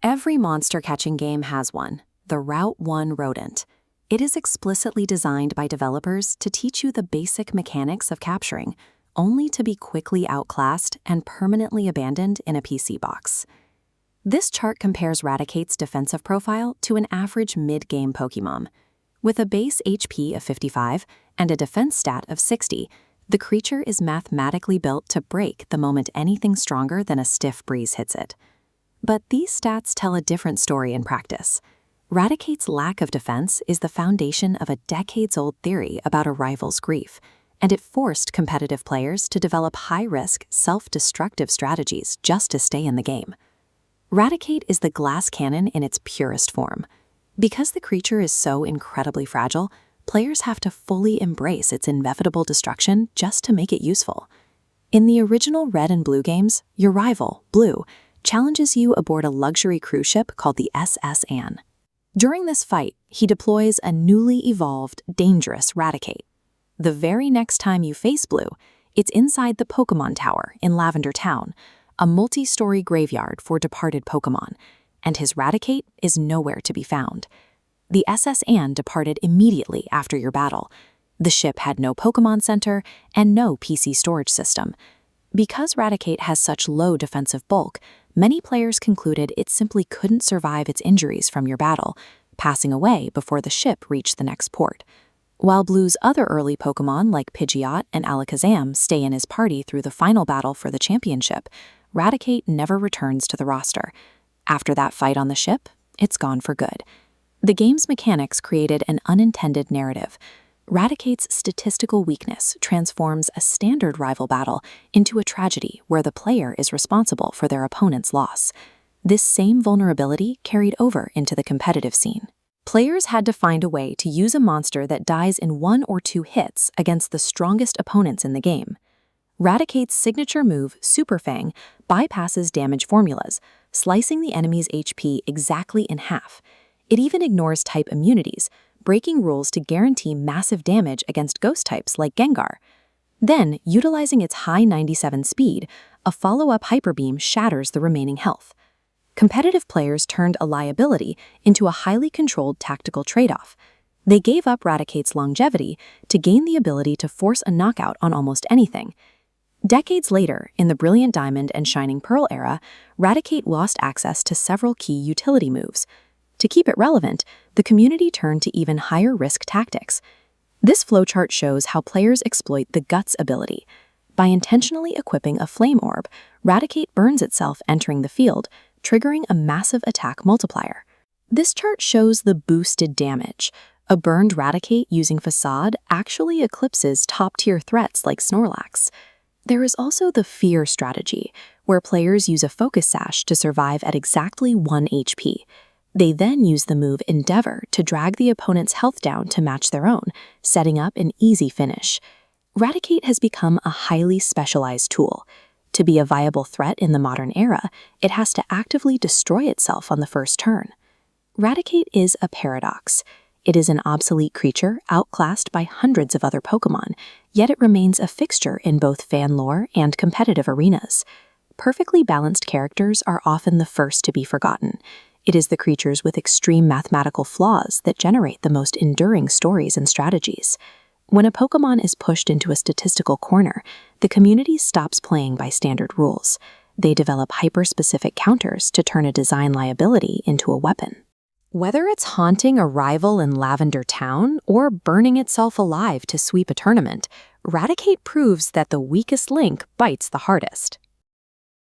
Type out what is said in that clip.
Every monster-catching game has one, the Route 1 rodent. It is explicitly designed by developers to teach you the basic mechanics of capturing, only to be quickly outclassed and permanently abandoned in a PC box. This chart compares Raticate's defensive profile to an average mid-game Pokémon. With a base HP of 55 and a defense stat of 60, the creature is mathematically built to break the moment anything stronger than a stiff breeze hits it. But these stats tell a different story in practice. Raticate's lack of defense is the foundation of a decades-old theory about a rival's grief, and it forced competitive players to develop high-risk, self-destructive strategies just to stay in the game. Raticate is the glass cannon in its purest form. Because the creature is so incredibly fragile, players have to fully embrace its inevitable destruction just to make it useful. In the original Red and Blue games, your rival, Blue, challenges you aboard a luxury cruise ship called the SS Anne. During this fight, he deploys a newly evolved, dangerous Raticate. The very next time you face Blue, it's inside the Pokémon Tower in Lavender Town, a multi-story graveyard for departed Pokémon, and his Raticate is nowhere to be found. The SS Anne departed immediately after your battle. The ship had no Pokémon Center and no PC storage system. Because Raticate has such low defensive bulk, many players concluded it simply couldn't survive its injuries from your battle, passing away before the ship reached the next port. While Blue's other early Pokémon like Pidgeot and Alakazam stay in his party through the final battle for the championship, Raticate never returns to the roster. After that fight on the ship, it's gone for good. The game's mechanics created an unintended narrative. Raticate's statistical weakness transforms a standard rival battle into a tragedy where the player is responsible for their opponent's loss. This same vulnerability carried over into the competitive scene. Players had to find a way to use a monster that dies in 1 or 2 hits against the strongest opponents in the game. Raticate's signature move, Hyper Fang, bypasses damage formulas, slicing the enemy's HP exactly in half. It even ignores type immunities, breaking rules to guarantee massive damage against ghost types like Gengar. Then, utilizing its high 97 speed, a follow-up Hyper Beam shatters the remaining health. Competitive players turned a liability into a highly controlled tactical trade-off. They gave up Raticate's longevity to gain the ability to force a knockout on almost anything. Decades later, in the Brilliant Diamond and Shining Pearl era, Raticate lost access to several key utility moves. To keep it relevant, the community turned to even higher-risk tactics. This flowchart shows how players exploit the Guts ability. By intentionally equipping a Flame Orb, Raticate burns itself entering the field, triggering a massive attack multiplier. This chart shows the boosted damage. A burned Raticate using Facade actually eclipses top-tier threats like Snorlax. There is also the Fear strategy, where players use a Focus Sash to survive at exactly 1 HP. They then use the move Endeavor to drag the opponent's health down to match their own, setting up an easy finish. Raticate has become a highly specialized tool. To be a viable threat in the modern era, it has to actively destroy itself on the first turn. Raticate is a paradox. It is an obsolete creature outclassed by hundreds of other Pokémon, yet it remains a fixture in both fan lore and competitive arenas. Perfectly balanced characters are often the first to be forgotten. It is the creatures with extreme mathematical flaws that generate the most enduring stories and strategies. When a Pokémon is pushed into a statistical corner, the community stops playing by standard rules. They develop hyper-specific counters to turn a design liability into a weapon. Whether it's haunting a rival in Lavender Town or burning itself alive to sweep a tournament, Raticate proves that the weakest link bites the hardest.